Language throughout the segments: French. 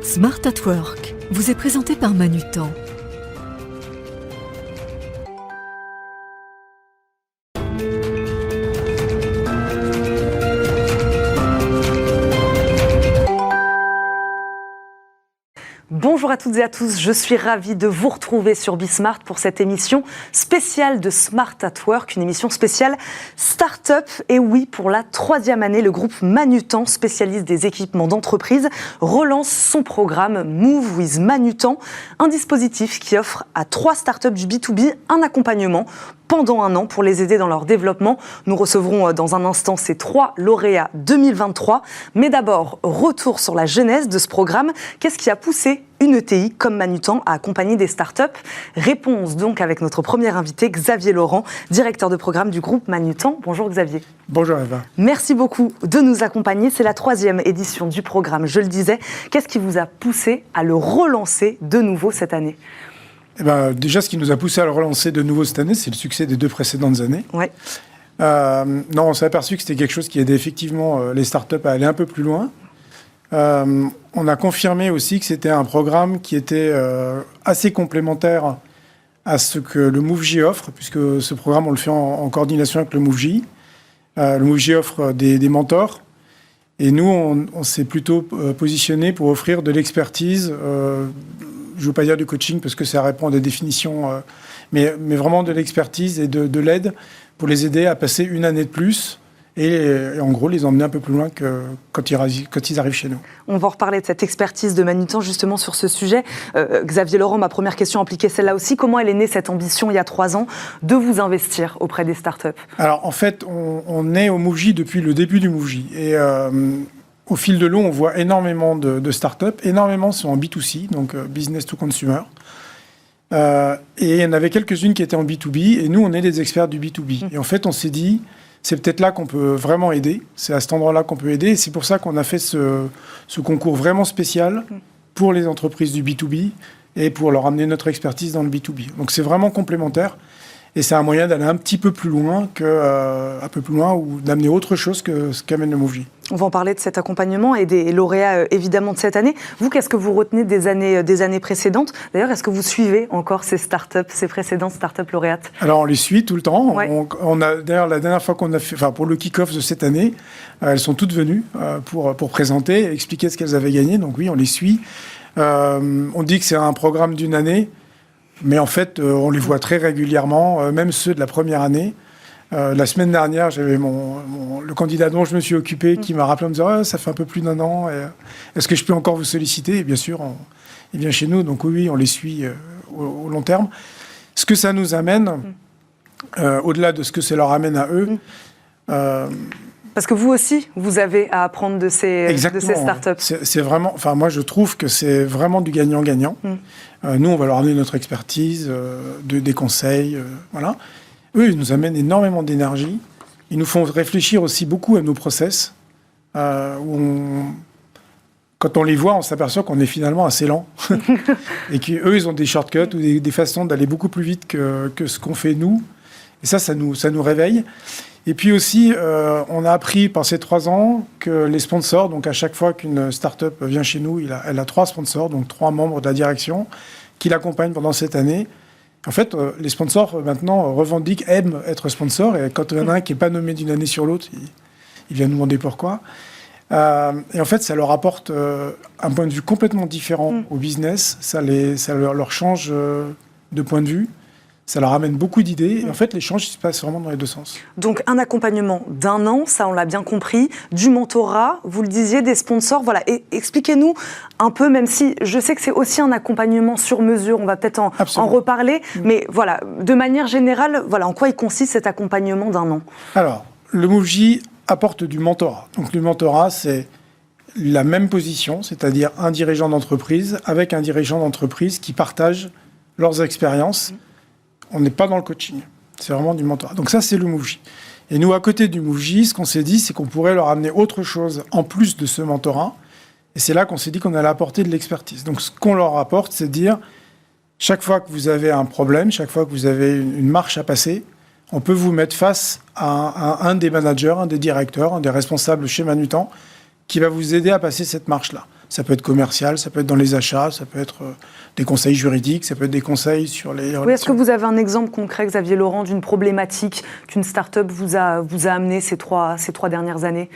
Smart at Work vous est présenté par Manutan. Bonjour à toutes et à tous, je suis ravie de vous retrouver sur Bismart pour cette émission spéciale de Smart at Work, une émission spéciale Start-up. Et oui, pour la 3e année, le groupe Manutan, spécialiste des équipements d'entreprise, relance son programme Move with Manutan, un dispositif qui offre à 3 startups du B2B un accompagnement pendant un an pour les aider dans leur développement. Nous recevrons dans un instant ces 3 lauréats 2023. Mais d'abord, retour sur la genèse de ce programme. Qu'est-ce qui a poussé une ETI comme Manutan à accompagner des startups? Réponse donc avec notre premier invité, Xavier Laurent, directeur de programme du groupe Manutan. Bonjour Xavier. Bonjour Eva. Merci beaucoup de nous accompagner. C'est la 3e édition du programme, je le disais. Qu'est-ce qui vous a poussé à le relancer de nouveau cette année ? Déjà, ce qui nous a poussé à le relancer de nouveau cette année, c'est le succès des 2 précédentes années. Ouais. On s'est aperçu que c'était quelque chose qui aidait effectivement les startups à aller un peu plus loin. On a confirmé aussi que c'était un programme qui était assez complémentaire à ce que le MoveJ offre, puisque ce programme, on le fait en coordination avec le MoveJ. Le MoveJ offre des mentors. Et nous, on s'est plutôt positionné pour offrir de l'expertise. Je ne veux pas dire du coaching parce que ça répond à des définitions, mais vraiment de l'expertise et de l'aide pour les aider à passer une année de plus et en gros les emmener un peu plus loin que quand ils arrivent chez nous. On va reparler de cette expertise de Manutan justement sur ce sujet. Xavier Laurent, ma première question impliquait celle-là aussi. Comment elle est née cette ambition il y a 3 ans de vous investir auprès des startups ? Alors en fait, on est au MoveJ depuis le début du MoveJ et au fil de l'eau, on voit énormément de startups. Énormément sont en B2C, donc business to consumer. Et il y en avait quelques-unes qui étaient en B2B. Et nous, on est des experts du B2B. Et en fait, on s'est dit, c'est peut-être là qu'on peut vraiment aider. C'est à cet endroit-là qu'on peut aider. Et c'est pour ça qu'on a fait ce concours vraiment spécial pour les entreprises du B2B et pour leur amener notre expertise dans le B2B. Donc c'est vraiment complémentaire. Et c'est un moyen d'aller un petit peu plus loin ou d'amener autre chose que ce qu'amène le MoveJ. On va en parler de cet accompagnement et des lauréats évidemment de cette année. Vous, qu'est-ce que vous retenez des années précédentes ? D'ailleurs, est-ce que vous suivez encore ces précédentes startups lauréates ? Alors on les suit tout le temps. Ouais. On a d'ailleurs la dernière fois qu'on a fait, pour le kick-off de cette année, elles sont toutes venues pour présenter, et expliquer ce qu'elles avaient gagné. Donc oui, on les suit. On dit que c'est un programme d'une année. Mais en fait, on les voit très régulièrement, même ceux de la première année. La semaine dernière, j'avais le candidat dont je me suis occupé qui m'a rappelé en me disant ça fait un peu plus d'1 an, est-ce que je peux encore vous solliciter ? Et bien sûr, il vient chez nous, donc oui, on les suit au long terme. Ce que ça nous amène, au-delà de ce que ça leur amène à eux... Parce que vous aussi, vous avez à apprendre de ces startups. C'est vraiment, moi je trouve que c'est vraiment du gagnant-gagnant. Nous, on va leur amener notre expertise, des conseils, voilà. Eux, ils nous amènent énormément d'énergie. Ils nous font réfléchir aussi beaucoup à nos process. Quand on les voit, on s'aperçoit qu'on est finalement assez lent. Et qu'eux, ils ont des shortcuts ou des façons d'aller beaucoup plus vite que ce qu'on fait nous. Et ça nous réveille. Et puis aussi, on a appris par ces 3 ans que les sponsors, donc à chaque fois qu'une start-up vient chez nous, elle a 3 sponsors, donc 3 membres de la direction qui l'accompagnent pendant cette année. En fait, les sponsors maintenant aiment être sponsors, et quand il y en a un qui n'est pas nommé d'une année sur l'autre, il vient nous demander pourquoi. Et en fait, ça leur apporte un point de vue complètement différent au business, ça leur change de point de vue. Ça leur amène beaucoup d'idées. Et en fait, l'échange se passe vraiment dans les 2 sens. Donc, un accompagnement d'1 an, ça, on l'a bien compris. Du mentorat, vous le disiez, des sponsors. Voilà. Et expliquez-nous un peu, même si je sais que c'est aussi un accompagnement sur mesure, on va peut-être en reparler. Mais voilà, de manière générale, voilà, en quoi il consiste cet accompagnement d'1 an ? Alors, le MoveJ apporte du mentorat. Donc, le mentorat, c'est la même position, c'est-à-dire un dirigeant d'entreprise avec un dirigeant d'entreprise qui partagent leurs expériences. On n'est pas dans le coaching, c'est vraiment du mentorat. Donc ça, c'est le MoveJ. Et nous, à côté du MoveJ, ce qu'on s'est dit, c'est qu'on pourrait leur amener autre chose en plus de ce mentorat. Et c'est là qu'on s'est dit qu'on allait apporter de l'expertise. Donc ce qu'on leur apporte, c'est de dire, chaque fois que vous avez un problème, chaque fois que vous avez une marche à passer, on peut vous mettre face à un des managers, un des directeurs, un des responsables chez Manutan, qui va vous aider à passer cette marche-là. Ça peut être commercial, ça peut être dans les achats, ça peut être des conseils juridiques, ça peut être des conseils sur les relations. Oui, est-ce que vous avez un exemple concret, Xavier Laurent, d'une problématique qu'une start-up vous a amené ces trois dernières années?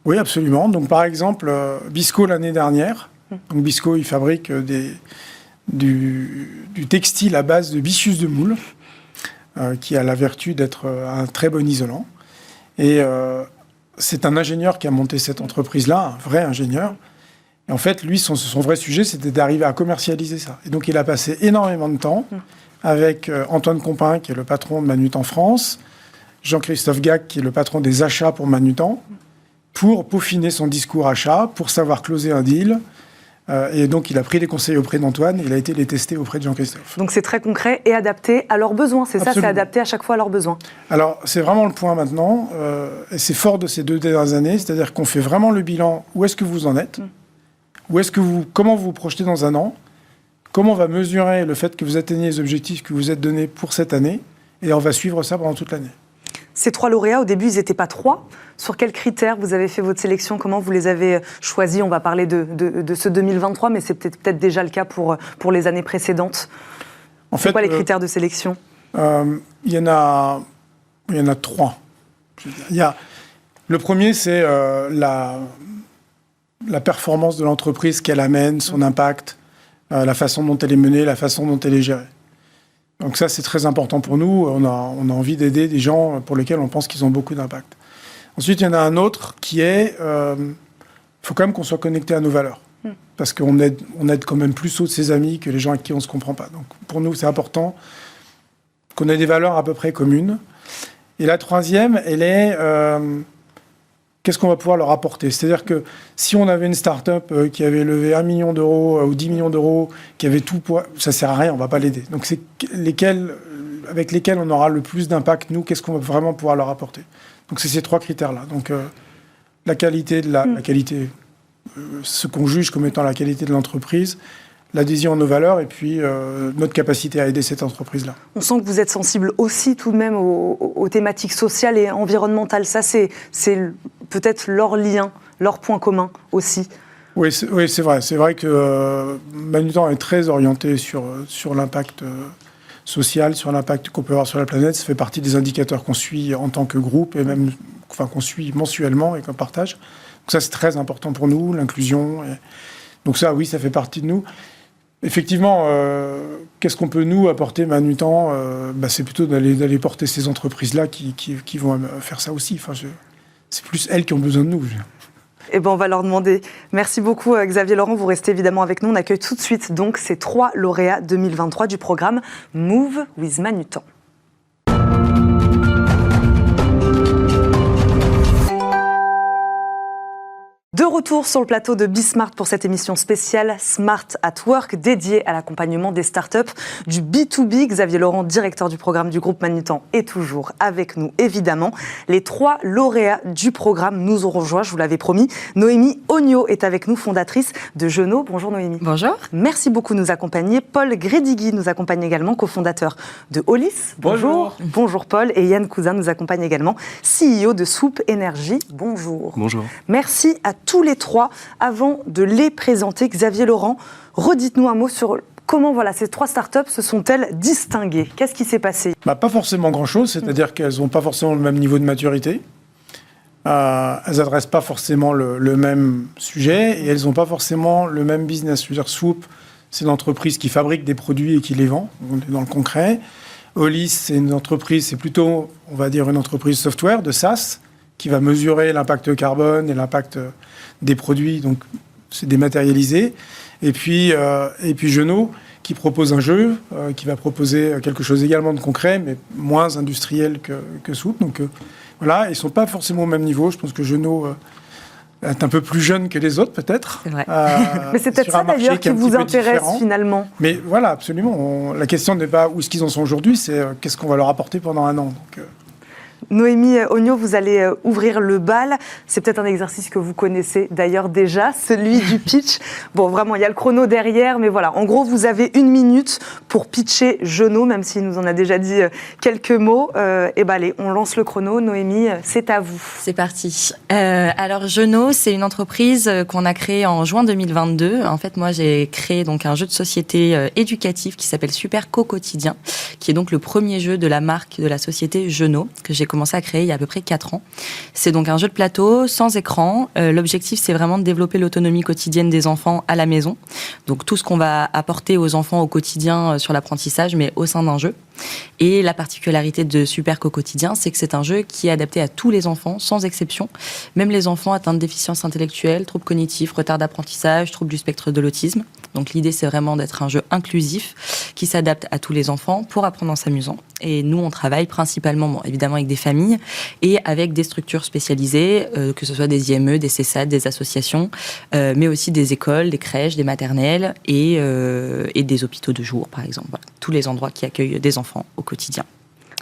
Oui, absolument. Donc, par exemple, Bisco l'année dernière. Donc, Bisco, il fabrique du textile à base de bichus de moule, qui a la vertu d'être un très bon isolant. Et c'est un ingénieur qui a monté cette entreprise-là, un vrai ingénieur. Et en fait, lui, son vrai sujet, c'était d'arriver à commercialiser ça. Et donc, il a passé énormément de temps avec Antoine Compin, qui est le patron de Manutan France, Jean-Christophe Gac, qui est le patron des achats pour Manutan, pour peaufiner son discours achat, pour savoir closer un deal. Et donc, il a pris des conseils auprès d'Antoine et il a été les tester auprès de Jean-Christophe. Donc, c'est très concret et adapté à leurs besoins, c'est Absolument. ça, c'est adapté à chaque fois à leurs besoins. Alors, c'est vraiment le point maintenant, et c'est fort de ces 2 dernières années, c'est-à-dire qu'on fait vraiment le bilan, où est-ce que vous en êtes, comment vous vous projetez dans un an, comment on va mesurer le fait que vous atteignez les objectifs que vous êtes donnés pour cette année, et on va suivre ça pendant toute l'année. Ces 3 lauréats, au début, ils n'étaient pas 3. Sur quels critères vous avez fait votre sélection? Comment vous les avez choisis? On va parler de ce 2023, mais c'est peut-être déjà le cas pour les années précédentes. C'est quoi les critères de sélection? Il y en a 3. Le premier, c'est la performance de l'entreprise qu'elle amène, son impact, la façon dont elle est menée, la façon dont elle est gérée. Donc ça, c'est très important pour nous. On a envie d'aider des gens pour lesquels on pense qu'ils ont beaucoup d'impact. Ensuite, il y en a un autre qui est... faut quand même qu'on soit connecté à nos valeurs. Parce qu'on aide quand même plus haut de ses amis que les gens avec qui on ne se comprend pas. Donc pour nous, c'est important qu'on ait des valeurs à peu près communes. Et la troisième, elle est... qu'est-ce qu'on va pouvoir leur apporter? C'est-à-dire que si on avait une start-up qui avait levé 1 million d'euros ou 10 millions d'euros, qui avait tout pour... ça ne sert à rien, on ne va pas l'aider. Donc c'est avec lesquels on aura le plus d'impact, nous, qu'est-ce qu'on va vraiment pouvoir leur apporter? Donc c'est ces 3 critères-là. Donc la qualité, ce qu'on juge comme étant la qualité de l'entreprise, l'adhésion à nos valeurs et puis notre capacité à aider cette entreprise-là. On sent que vous êtes sensible aussi tout de même aux thématiques sociales et environnementales. Ça, c'est peut-être leur lien, leur point commun aussi. Oui, c'est vrai. C'est vrai que Manutan est très orienté sur l'impact social, sur l'impact qu'on peut avoir sur la planète. Ça fait partie des indicateurs qu'on suit en tant que groupe et même qu'on suit mensuellement et qu'on partage. Donc ça, c'est très important pour nous, l'inclusion. Donc ça, oui, ça fait partie de nous. Effectivement, qu'est-ce qu'on peut nous apporter Manutan? C'est plutôt d'aller porter ces entreprises-là qui vont faire ça aussi. Enfin, c'est plus elles qui ont besoin de nous. Eh ben, on va leur demander. Merci beaucoup, Xavier Laurent. Vous restez évidemment avec nous. On accueille tout de suite donc ces 3 lauréats 2023 du programme Move with Manutan. De retour sur le plateau de Bismart pour cette émission spéciale Smart at Work dédiée à l'accompagnement des startups du B2B. Xavier Laurent, directeur du programme du groupe Manutan, est toujours avec nous, évidemment. Les 3 lauréats du programme nous auront rejoint, je vous l'avais promis. Noémie Ognot est avec nous, fondatrice de Jeunot. Bonjour Noémie. Bonjour. Merci beaucoup de nous accompagner. Paul Grédigui nous accompagne également, cofondateur de Hollis. Bonjour. Bonjour Paul. Et Yann Cousin nous accompagne également, CEO de Soup Énergie. Bonjour. Bonjour. Merci à tous les 3. Avant de les présenter, Xavier Laurent, redites-nous un mot sur comment ces 3 startups se sont-elles distinguées? Qu'est-ce qui s'est passé? Pas forcément grand-chose, c'est-à-dire qu'elles n'ont pas forcément le même niveau de maturité. Elles n'adressent pas forcément le même sujet et elles n'ont pas forcément le même business. Je veux dire, Soup, c'est une entreprise qui fabrique des produits et qui les vend, on est dans le concret. Hollis, c'est une entreprise, c'est plutôt, on va dire, une entreprise software, de SaaS, qui va mesurer l'impact carbone et l'impact des produits, donc c'est dématérialisé. Et puis Jeunot, qui propose un jeu, qui va proposer quelque chose également de concret, mais moins industriel que Soup. Donc voilà, ils ne sont pas forcément au même niveau. Je pense que Jeunot est un peu plus jeune que les autres, peut-être. C'est vrai. Mais c'est peut-être ça d'ailleurs qui vous intéresse finalement. Mais voilà, absolument. La question n'est pas où est-ce qu'ils en sont aujourd'hui, c'est qu'est-ce qu'on va leur apporter pendant un an. Donc, Noémie Ogno, vous allez ouvrir le bal. C'est peut-être un exercice que vous connaissez d'ailleurs déjà, celui du pitch. Bon, vraiment, il y a le chrono derrière, mais voilà. En gros, vous avez 1 minute pour pitcher Jeunot, même s'il nous en a déjà dit quelques mots. Et ben allez, on lance le chrono. Noémie, c'est à vous. C'est parti. Alors, Jeunot, c'est une entreprise qu'on a créée en juin 2022. En fait, moi, j'ai créé donc un jeu de société éducatif qui s'appelle Super Co-Quotidien, qui est donc le premier jeu de la marque de la société Jeunot, que j'ai commencé à créer il y a à peu près 4 ans. C'est donc un jeu de plateau, sans écran. L'objectif, c'est vraiment de développer l'autonomie quotidienne des enfants à la maison. Donc tout ce qu'on va apporter aux enfants au quotidien sur l'apprentissage, mais au sein d'un jeu. Et la particularité de Super Co-Quotidien, c'est que c'est un jeu qui est adapté à tous les enfants, sans exception. Même les enfants atteints de déficience intellectuelle, troubles cognitifs, retard d'apprentissage, troubles du spectre de l'autisme. Donc l'idée, c'est vraiment d'être un jeu inclusif qui s'adapte à tous les enfants pour apprendre en s'amusant. Et nous, on travaille principalement, évidemment, avec des familles et avec des structures spécialisées, que ce soit des IME, des CESAD, des associations, mais aussi des écoles, des crèches, des maternelles et des hôpitaux de jour, par exemple. Voilà, tous les endroits qui accueillent des enfants au quotidien.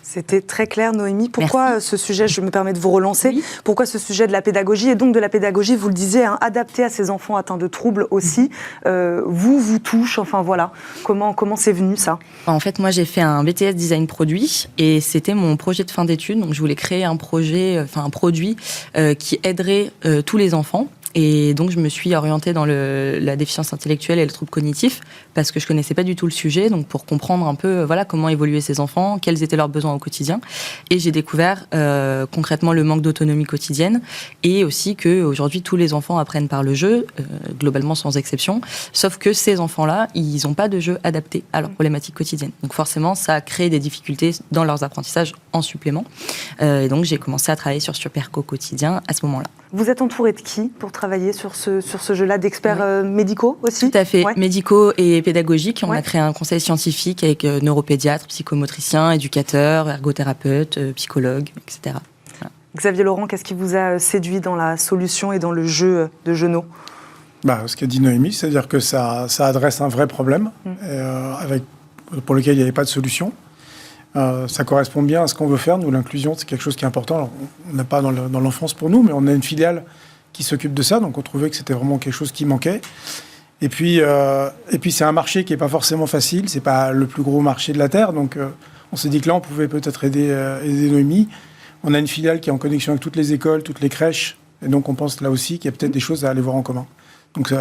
C'était très clair, Noémie. Pourquoi Merci. ce sujet, je me permets de vous relancer, oui. Pourquoi ce sujet de la pédagogie, et donc de la pédagogie, vous le disiez, adapté à ces enfants atteints de troubles aussi, vous touche, enfin voilà, comment c'est venu ça? En fait, moi j'ai fait un BTS Design Produit et c'était mon projet de fin d'études, donc je voulais créer un produit qui aiderait tous les enfants. Et donc, je me suis orientée dans la déficience intellectuelle et le trouble cognitif parce que je connaissais pas du tout le sujet, donc pour comprendre un peu comment évoluaient ces enfants, quels étaient leurs besoins au quotidien. Et j'ai découvert concrètement le manque d'autonomie quotidienne et aussi que aujourd'hui tous les enfants apprennent par le jeu, globalement sans exception, sauf que ces enfants-là, ils n'ont pas de jeu adapté à leurs problématiques quotidiennes. Donc forcément, ça crée des difficultés dans leurs apprentissages en supplément. Et donc, j'ai commencé à travailler sur Super Co-Quotidien à ce moment-là. Vous êtes entouré de qui pour travailler sur ce jeu-là, d'experts médicaux aussi? Tout à fait, ouais. Médicaux et pédagogiques. On ouais. a créé un conseil scientifique avec neuropédiatres, psychomotriciens, éducateurs, ergothérapeutes, psychologues, etc. Voilà. Xavier Laurent, qu'est-ce qui vous a séduit dans la solution et dans le jeu de Jeunot? Ce qu'a dit Noémie, c'est-à-dire que ça adresse un vrai problème pour lequel il n'y avait pas de solution. Ça correspond bien à ce qu'on veut faire. Nous, l'inclusion, c'est quelque chose qui est important. Alors, on n'a pas dans l'enfance pour nous, mais on a une filiale qui s'occupe de ça. Donc, on trouvait que c'était vraiment quelque chose qui manquait. Et puis c'est un marché qui n'est pas forcément facile. C'est pas le plus gros marché de la Terre. Donc, on s'est dit que là, on pouvait peut-être aider Noémie. On a une filiale qui est en connexion avec toutes les écoles, toutes les crèches. Et donc, on pense là aussi qu'il y a peut-être des choses à aller voir en commun. Donc,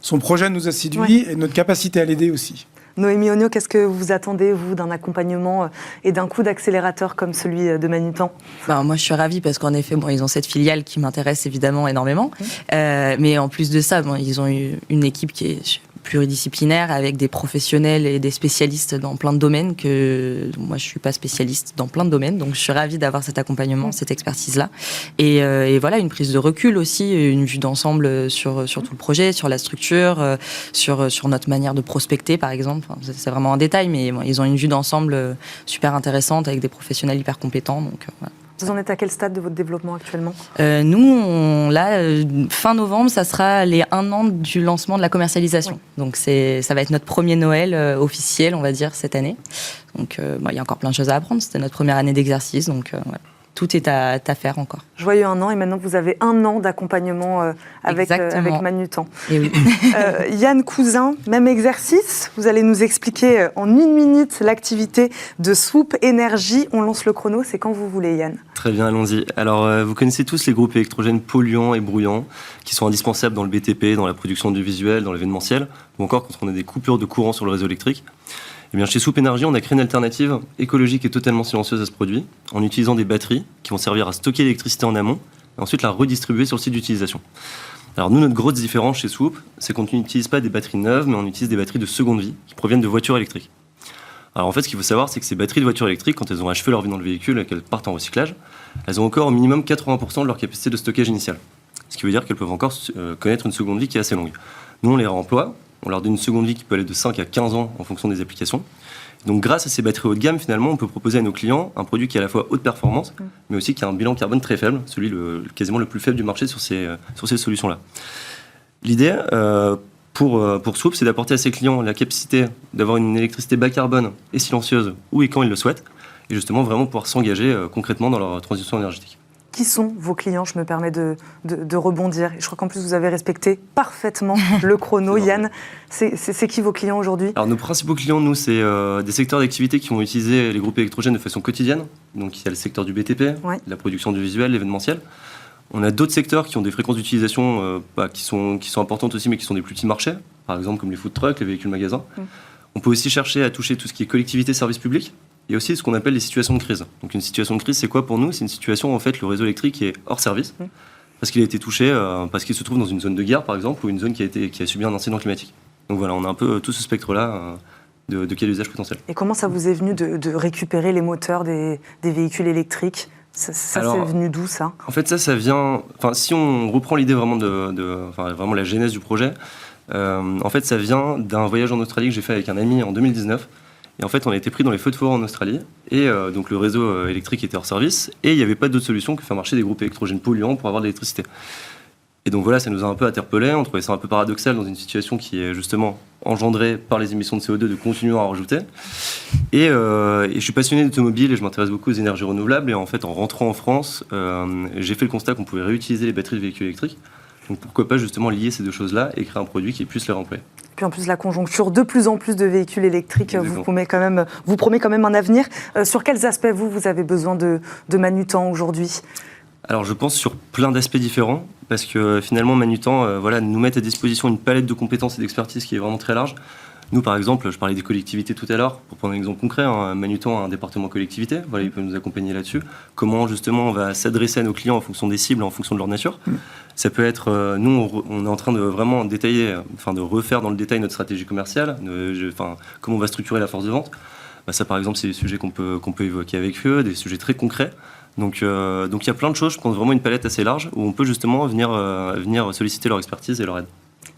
son projet nous a séduits et notre capacité à l'aider aussi. Noémie Ogno, qu'est-ce que vous attendez, vous, d'un accompagnement et d'un coup d'accélérateur comme celui de Manutan? Moi, je suis ravie parce qu'en effet, ils ont cette filiale qui m'intéresse évidemment énormément. Mais en plus de ça, ils ont eu une équipe qui est pluridisciplinaire avec des professionnels et des spécialistes dans plein de domaines que moi je suis pas spécialiste dans plein de domaines, donc je suis ravie d'avoir cet accompagnement, cette expertise-là et voilà, une prise de recul aussi, une vue d'ensemble sur tout le projet, sur la structure, sur notre manière de prospecter par exemple. C'est vraiment un détail, mais ils ont une vue d'ensemble super intéressante avec des professionnels hyper compétents, donc voilà. Vous en êtes à quel stade de votre développement actuellement? Nous, fin novembre, ça sera les 1 an du lancement de la commercialisation. Ouais. Donc ça va être notre premier Noël officiel, on va dire, cette année. Donc il y a encore plein de choses à apprendre. C'était notre première année d'exercice, donc tout est à faire encore. Joyeux 1 an, et maintenant vous avez 1 an d'accompagnement avec Manutan. Et oui. Yann Cousin, même exercice. Vous allez nous expliquer en 1 minute l'activité de Swoop Énergie. On lance le chrono, c'est quand vous voulez, Yann. Très bien, allons-y. Alors, vous connaissez tous les groupes électrogènes polluants et bruyants qui sont indispensables dans le BTP, dans la production audiovisuelle, dans l'événementiel, ou encore quand on a des coupures de courant sur le réseau électrique. Eh bien, chez Swoop Énergie, on a créé une alternative écologique et totalement silencieuse à ce produit, en utilisant des batteries qui vont servir à stocker l'électricité en amont et ensuite la redistribuer sur le site d'utilisation. Alors nous, notre grosse différence chez Swoop, c'est qu'on n'utilise pas des batteries neuves, mais on utilise des batteries de seconde vie qui proviennent de voitures électriques. Alors en fait, ce qu'il faut savoir, c'est que ces batteries de voitures électriques, quand elles ont achevé leur vie dans le véhicule et qu'elles partent en recyclage, elles ont encore au minimum 80% de leur capacité de stockage initiale. Ce qui veut dire qu'elles peuvent encore connaître une seconde vie qui est assez longue. Nous, on les réemploie, on leur donne une seconde vie qui peut aller de 5 à 15 ans en fonction des applications. Donc grâce à ces batteries haut de gamme, finalement, on peut proposer à nos clients un produit qui est à la fois haute performance, mais aussi qui a un bilan carbone très faible, celui quasiment le plus faible du marché sur ces solutions-là. L'idée pour Swoop, c'est d'apporter à ses clients la capacité d'avoir une électricité bas carbone et silencieuse où et quand ils le souhaitent, et justement vraiment pouvoir s'engager concrètement dans leur transition énergétique. Qui sont vos clients? Je me permets de rebondir. Je crois qu'en plus, vous avez respecté parfaitement le chrono. Yann, c'est qui vos clients aujourd'hui? Alors, nos principaux clients, nous, c'est des secteurs d'activité qui vont utiliser les groupes électrogènes de façon quotidienne. Donc, il y a le secteur du BTP, la production du visuel, l'événementiel. On a d'autres secteurs qui ont des fréquences d'utilisation qui sont importantes aussi, mais qui sont des plus petits marchés, par exemple comme les food trucks, les véhicules magasins. On peut aussi chercher à toucher tout ce qui est collectivité, service public. Il y a aussi ce qu'on appelle les situations de crise. Donc une situation de crise, c'est quoi pour nous? C'est une situation où en fait, le réseau électrique est hors service, parce qu'il a été touché, parce qu'il se trouve dans une zone de guerre, par exemple, ou une zone qui a subi un incident climatique. Donc voilà, on a un peu tout ce spectre-là de cas d'usage potentiel. Et comment ça vous est venu de récupérer les moteurs des véhicules électriques? Alors, c'est venu d'où, ça? En fait, ça vient... Enfin, si on reprend l'idée vraiment vraiment la genèse du projet, en fait, ça vient d'un voyage en Australie que j'ai fait avec un ami en 2019. Et en fait, on a été pris dans les feux de forêt en Australie. Et donc, le réseau électrique était hors service. Et il n'y avait pas d'autre solution que faire marcher des groupes électrogènes polluants pour avoir de l'électricité. Et donc voilà, ça nous a un peu interpellés. On trouvait ça un peu paradoxal dans une situation qui est justement engendrée par les émissions de CO2 de continuer à en rajouter. Et je suis passionné d'automobile et je m'intéresse beaucoup aux énergies renouvelables. Et en fait, en rentrant en France, j'ai fait le constat qu'on pouvait réutiliser les batteries de véhicules électriques. Donc pourquoi pas justement lier ces deux choses-là et créer un produit qui puisse les remplacer. Puis en plus, la conjoncture, de plus en plus de véhicules électriques vous promet quand même un avenir. Sur quels aspects, vous avez besoin de Manutan aujourd'hui? Alors je pense sur plein d'aspects différents, parce que finalement Manutan nous met à disposition une palette de compétences et d'expertise qui est vraiment très large. Nous par exemple, je parlais des collectivités tout à l'heure, pour prendre un exemple concret, Manutan a un département collectivité, il peut nous accompagner là-dessus. Comment justement on va s'adresser à nos clients en fonction des cibles, en fonction de leur nature. Ça peut être, nous on est en train de vraiment détailler, de refaire dans le détail notre stratégie commerciale, comment on va structurer la force de vente. Ça par exemple c'est des sujets qu'on peut évoquer avec eux, des sujets très concrets. Donc il y a plein de choses, je pense vraiment une palette assez large où on peut justement venir solliciter leur expertise et leur aide.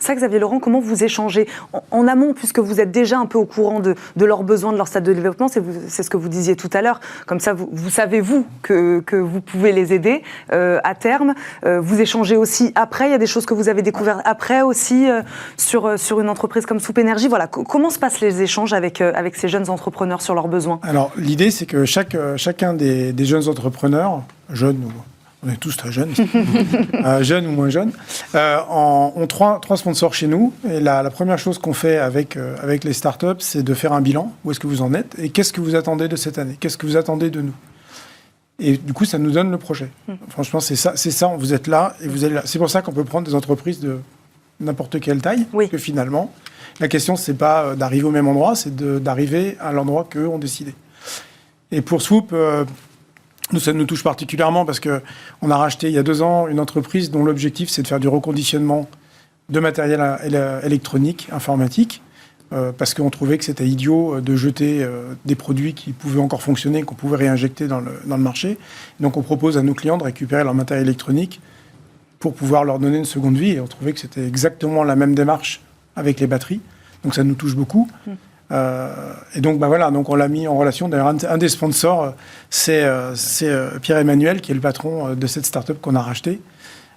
Ça, Xavier Laurent, comment vous échangez en amont, puisque vous êtes déjà un peu au courant de leurs besoins, de leur stade de développement, c'est ce que vous disiez tout à l'heure, comme ça vous savez que vous pouvez les aider à terme. Vous échangez aussi après, il y a des choses que vous avez découvertes après aussi sur une entreprise comme Soup Énergie. Voilà, comment se passent les échanges avec ces jeunes entrepreneurs sur leurs besoins? Alors l'idée c'est que chacun des jeunes entrepreneurs, jeunes ou... On est tous très jeunes, jeunes ou moins jeunes, ont trois sponsors chez nous. Et la première chose qu'on fait avec les startups, c'est de faire un bilan. Où est-ce que vous en êtes? Et qu'est-ce que vous attendez de cette année? Qu'est-ce que vous attendez de nous? Et du coup, ça nous donne le projet. Franchement, c'est ça. Vous êtes là et vous allez là. C'est pour ça qu'on peut prendre des entreprises de n'importe quelle taille. Parce que finalement, la question, c'est pas d'arriver au même endroit, c'est d'arriver à l'endroit qu'eux ont décidé. Et pour Swoop... nous, ça nous touche particulièrement parce qu'on a racheté il y a 2 ans une entreprise dont l'objectif c'est de faire du reconditionnement de matériel électronique, informatique, parce qu'on trouvait que c'était idiot de jeter des produits qui pouvaient encore fonctionner, qu'on pouvait réinjecter dans le marché. Donc on propose à nos clients de récupérer leur matériel électronique pour pouvoir leur donner une seconde vie. Et on trouvait que c'était exactement la même démarche avec les batteries. Donc ça nous touche beaucoup. Et donc, donc on l'a mis en relation. D'ailleurs, un des sponsors, c'est Pierre-Emmanuel, qui est le patron de cette start-up qu'on a rachetée.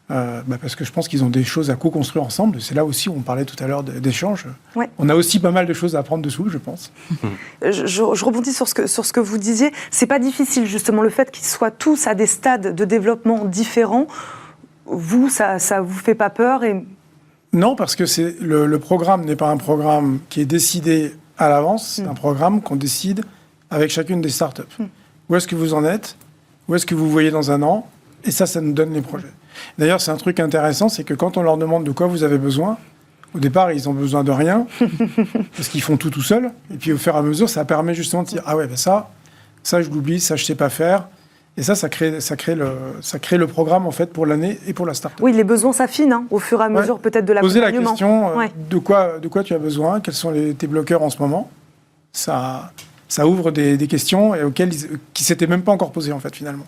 Parce que je pense qu'ils ont des choses à co-construire ensemble. C'est là aussi où on parlait tout à l'heure d'échanges. Ouais. On a aussi pas mal de choses à apprendre dessous, je pense. Je rebondis sur ce que vous disiez. C'est pas difficile, justement, le fait qu'ils soient tous à des stades de développement différents. Vous, ça vous fait pas peur Non, parce que le programme n'est pas un programme qui est décidé à l'avance, c'est un programme qu'on décide avec chacune des startups. Où est-ce que vous en êtes? Où est-ce que vous voyez dans un an? Et ça nous donne les projets. D'ailleurs, c'est un truc intéressant, c'est que quand on leur demande de quoi vous avez besoin, au départ, ils ont besoin de rien, parce qu'ils font tout seuls. Et puis, au fur et à mesure, ça permet justement de dire « Ah ouais, ça je l'oublie, ça, je sais pas faire ». Et ça crée le programme, en fait, pour l'année et pour la start-up. Oui, les besoins s'affinent, au fur et à mesure, peut-être, de l'accompagnement. Poser la question de quoi tu as besoin, quels sont tes bloqueurs en ce moment. Ça ouvre des questions qui ne s'étaient même pas encore posées, en fait, finalement.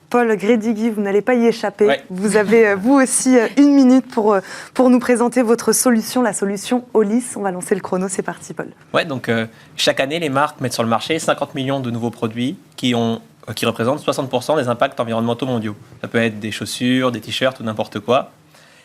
Paul Grédigui, vous n'allez pas y échapper. Ouais. Vous avez, vous aussi, 1 minute pour nous présenter votre solution, la solution Olis. On va lancer le chrono, c'est parti, Paul. Ouais, donc chaque année, les marques mettent sur le marché 50 millions de nouveaux produits qui représentent 60% des impacts environnementaux mondiaux. Ça peut être des chaussures, des t-shirts ou n'importe quoi.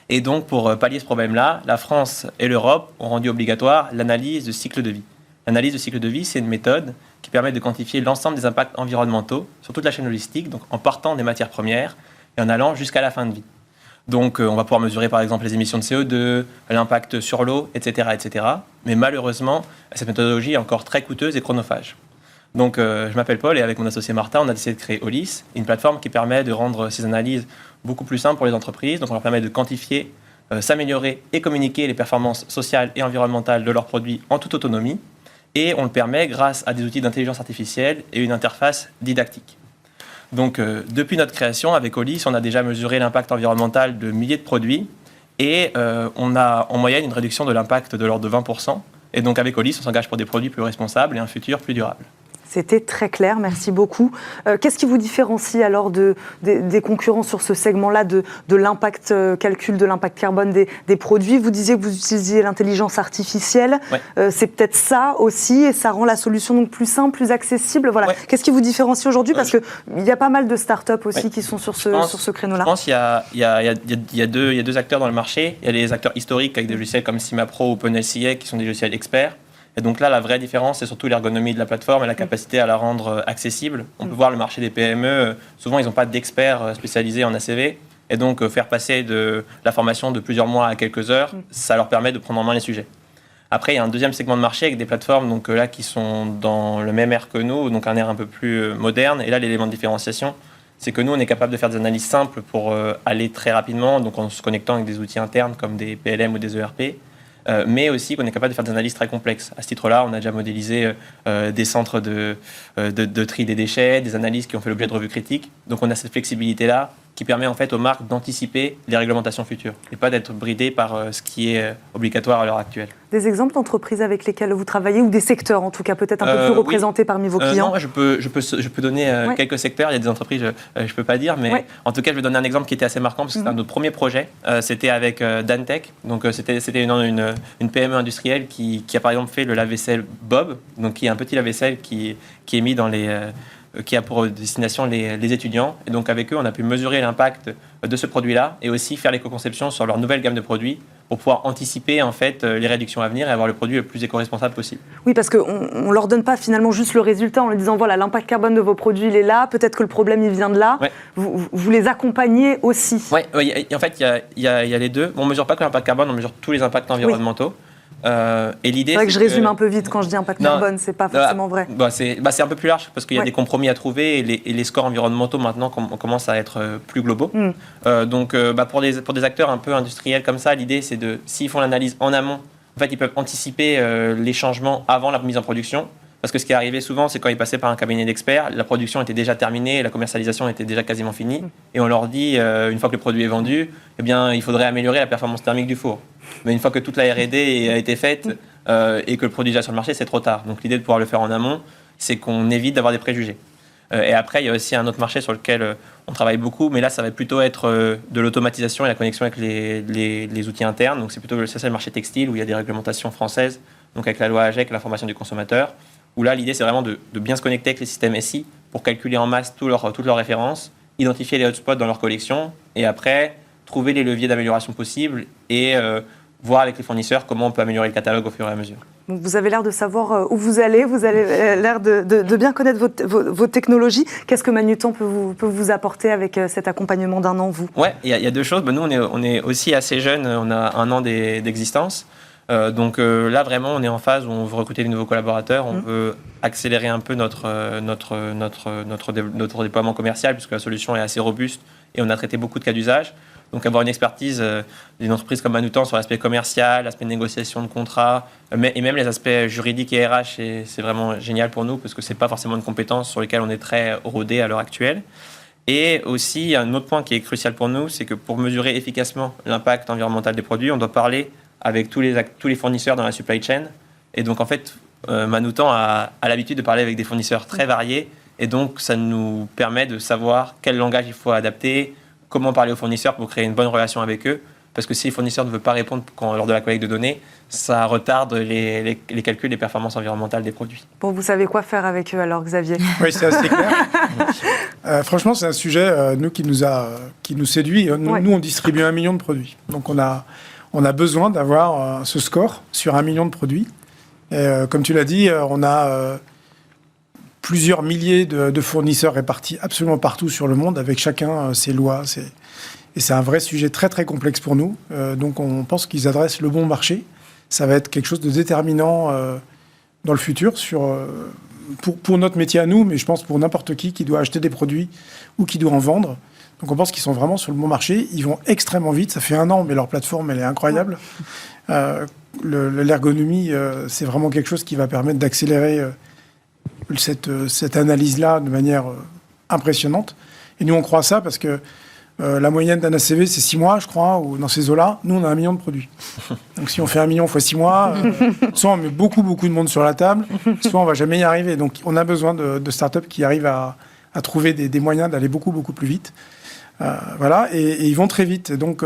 Et donc, pour pallier ce problème-là, la France et l'Europe ont rendu obligatoire l'analyse de cycle de vie. L'analyse de cycle de vie, c'est une méthode qui permet de quantifier l'ensemble des impacts environnementaux sur toute la chaîne logistique, donc en partant des matières premières et en allant jusqu'à la fin de vie. Donc, on va pouvoir mesurer par exemple les émissions de CO2, l'impact sur l'eau, etc., etc. Mais malheureusement, cette méthodologie est encore très coûteuse et chronophage. Donc, je m'appelle Paul et avec mon associé Martin, on a décidé de créer Olis, une plateforme qui permet de rendre ces analyses beaucoup plus simples pour les entreprises. Donc, on leur permet de quantifier, s'améliorer et communiquer les performances sociales et environnementales de leurs produits en toute autonomie. Et on le permet grâce à des outils d'intelligence artificielle et une interface didactique. Donc, depuis notre création, avec Olis, on a déjà mesuré l'impact environnemental de milliers de produits et on a en moyenne une réduction de l'impact de l'ordre de 20%. Et donc, avec Olis, on s'engage pour des produits plus responsables et un futur plus durable. C'était très clair, merci beaucoup. Qu'est-ce qui vous différencie alors des concurrents sur ce segment-là de l'impact, calcul de l'impact carbone des produits? Vous disiez que vous utilisiez l'intelligence artificielle. Ouais. C'est peut-être ça aussi, et ça rend la solution donc plus simple, plus accessible. Voilà. Ouais. Qu'est-ce qui vous différencie aujourd'hui? Parce qu'il y a pas mal de startups aussi qui sont sur ce créneau-là. Je pense qu'il y a deux acteurs dans le marché. Il y a les acteurs historiques avec des logiciels comme Cimapro ou OpenLCA qui sont des logiciels experts. Et donc là, la vraie différence, c'est surtout l'ergonomie de la plateforme et la capacité à la rendre accessible. On peut voir le marché des PME, souvent ils n'ont pas d'experts spécialisés en ACV. Et donc faire passer de la formation de plusieurs mois à quelques heures, ça leur permet de prendre en main les sujets. Après, il y a un deuxième segment de marché avec des plateformes donc, là, qui sont dans le même air que nous, donc un air un peu plus moderne. Et là, l'élément de différenciation, c'est que nous, on est capable de faire des analyses simples pour aller très rapidement, donc en se connectant avec des outils internes comme des PLM ou des ERP. Mais aussi qu'on est capable de faire des analyses très complexes. À ce titre-là, on a déjà modélisé des centres de tri des déchets, des analyses qui ont fait l'objet de revues critiques. Donc on a cette flexibilité-là qui permet en fait aux marques d'anticiper les réglementations futures et pas d'être bridées par ce qui est obligatoire à l'heure actuelle. Des exemples d'entreprises avec lesquelles vous travaillez ou des secteurs en tout cas peut-être un peu plus représentés parmi vos clients? Non, je peux donner quelques secteurs. Il y a des entreprises, je ne peux pas dire, mais en tout cas, je vais donner un exemple qui était assez marquant parce que c'était un de nos premiers projets. C'était avec Dantec. Donc c'était une PME industrielle qui a par exemple fait le lave-vaisselle Bob, donc qui est un petit lave-vaisselle qui est mis dans les qui a pour destination les étudiants. Et donc avec eux, on a pu mesurer l'impact de ce produit-là et aussi faire l'éco-conception sur leur nouvelle gamme de produits pour pouvoir anticiper en fait les réductions à venir et avoir le produit le plus éco-responsable possible. Oui, parce qu'on ne leur donne pas finalement juste le résultat en leur disant voilà, l'impact carbone de vos produits, il est là, peut-être que le problème il vient de là. Ouais. Vous les accompagnez aussi. Oui, en fait, il y a les deux. On ne mesure pas que l'impact carbone, on mesure tous les impacts environnementaux. Et l'idée, c'est vrai que je résume un peu vite quand je dis impact carbone, c'est pas forcément vrai. C'est un peu plus large parce qu'il y a des compromis à trouver et les scores environnementaux maintenant commencent à être plus globaux. Donc pour des acteurs un peu industriels comme ça, l'idée c'est s'ils font l'analyse en amont, en fait ils peuvent anticiper les changements avant la mise en production. Parce que ce qui est arrivé souvent, c'est quand ils passaient par un cabinet d'experts, la production était déjà terminée, la commercialisation était déjà quasiment finie, et on leur dit, une fois que le produit est vendu, eh bien, il faudrait améliorer la performance thermique du four. Mais une fois que toute la R&D a été faite et que le produit est déjà sur le marché, c'est trop tard. Donc l'idée de pouvoir le faire en amont, c'est qu'on évite d'avoir des préjugés. Et après, il y a aussi un autre marché sur lequel on travaille beaucoup, mais là, ça va plutôt être de l'automatisation et la connexion avec les outils internes. Donc c'est plutôt le marché textile où il y a des réglementations françaises, donc avec la loi AGEC, l'information du consommateur, où là, l'idée, c'est vraiment de bien se connecter avec les systèmes SI pour calculer en masse toutes leurs références, identifier les hotspots dans leur collection, et après, trouver les leviers d'amélioration possibles et voir avec les fournisseurs comment on peut améliorer le catalogue au fur et à mesure. Donc vous avez l'air de savoir où vous avez l'air de bien connaître vos technologies. Qu'est-ce que Manutan peut vous apporter avec cet accompagnement d'un an, vous? Ouais, il y a deux choses. Nous, on est aussi assez jeunes, on a 1 an d'existence. Donc là, vraiment, on est en phase où on veut recruter des nouveaux collaborateurs, on veut accélérer un peu notre déploiement commercial, puisque la solution est assez robuste et on a traité beaucoup de cas d'usage. Donc avoir une expertise d'une entreprise comme Manutan sur l'aspect commercial, l'aspect de négociation de contrat, et même les aspects juridiques et RH, c'est vraiment génial pour nous, parce que ce n'est pas forcément une compétence sur lesquelles on est très rodé à l'heure actuelle. Et aussi, un autre point qui est crucial pour nous, c'est que pour mesurer efficacement l'impact environnemental des produits, on doit parler avec tous les fournisseurs dans la supply chain. Et donc, en fait, Manutan a l'habitude de parler avec des fournisseurs très variés. Et donc, ça nous permet de savoir quel langage il faut adapter, comment parler aux fournisseurs pour créer une bonne relation avec eux. Parce que si les fournisseurs ne veulent pas répondre lors de la collecte de données, ça retarde les calculs des performances environnementales des produits. Bon, vous savez quoi faire avec eux alors, Xavier? Oui, c'est assez clair. Franchement, c'est un sujet qui nous séduit. Nous, on distribue 1 million de produits. Donc, on a besoin d'avoir ce score sur 1 million de produits. Et, comme tu l'as dit, on a plusieurs milliers de fournisseurs répartis absolument partout sur le monde, avec chacun ses lois. Et c'est un vrai sujet très très complexe pour nous. Donc on pense qu'ils adressent le bon marché. Ça va être quelque chose de déterminant dans le futur pour notre métier à nous, mais je pense pour n'importe qui doit acheter des produits ou qui doit en vendre. Donc on pense qu'ils sont vraiment sur le bon marché. Ils vont extrêmement vite. Ça fait 1 an, mais leur plateforme, elle est incroyable. L'ergonomie, c'est vraiment quelque chose qui va permettre d'accélérer cette analyse-là de manière impressionnante. Et nous, on croit ça parce que la moyenne d'un ACV, c'est 6 mois, je crois, ou dans ces eaux-là. Nous, on a 1 million de produits. Donc si on fait 1 million fois 6 mois, soit on met beaucoup de monde sur la table, soit on va jamais y arriver. Donc on a besoin de startups qui arrivent à trouver des moyens d'aller beaucoup plus vite. Voilà, et ils vont très vite. Donc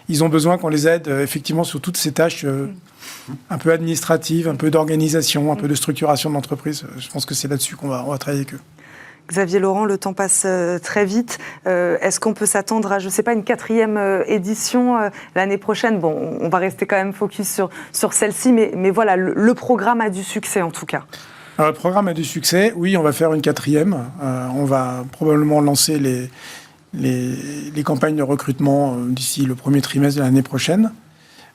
ils ont besoin qu'on les aide effectivement sur toutes ces tâches un peu administratives, un peu d'organisation, un peu de structuration de l'entreprise. Je pense que c'est là-dessus qu'on va travailler avec eux. Xavier Laurent, le temps passe très vite. Est-ce qu'on peut s'attendre à, je ne sais pas, une 4e édition l'année prochaine? Bon, on va rester quand même focus sur celle-ci, mais voilà, le programme a du succès en tout cas. Alors, le programme a du succès, oui, on va faire une 4e. On va probablement lancer les campagnes de recrutement d'ici le premier trimestre de l'année prochaine.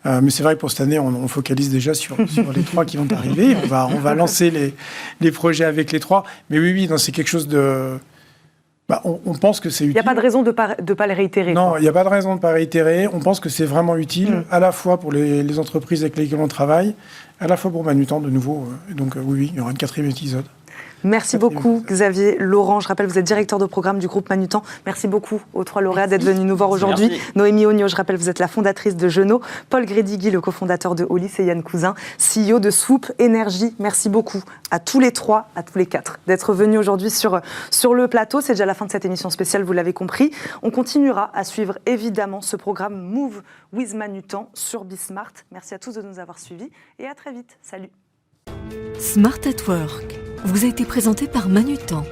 Mais c'est vrai que pour cette année, on focalise déjà sur les 3 qui vont arriver. On va lancer les projets avec les 3. Mais oui, c'est quelque chose de... on pense que c'est utile. Il n'y a pas de raison de pas les réitérer. Non, il n'y a pas de raison de ne pas réitérer. On pense que c'est vraiment utile, à la fois pour les entreprises avec lesquelles on travaille, à la fois pour Manutan de nouveau. Et donc oui, il y aura une 4e épisode. Merci beaucoup Xavier Laurent. Je rappelle, vous êtes directeur de programme du groupe Manutan. Merci beaucoup aux 3 lauréats d'être venus nous voir aujourd'hui. Noémie Ognot, je rappelle, vous êtes la fondatrice de Jeunot. Paul Grédigui, le cofondateur de Hollis, et Yann Cousin, CEO de Swoop Énergie. Merci beaucoup à tous les 3, à tous les 4 d'être venus aujourd'hui sur le plateau. C'est déjà la fin de cette émission spéciale, vous l'avez compris. On continuera à suivre évidemment ce programme Move with Manutan sur Bismart. Merci à tous de nous avoir suivis et à très vite. Salut. Smart at Work vous a été présenté par Manutan,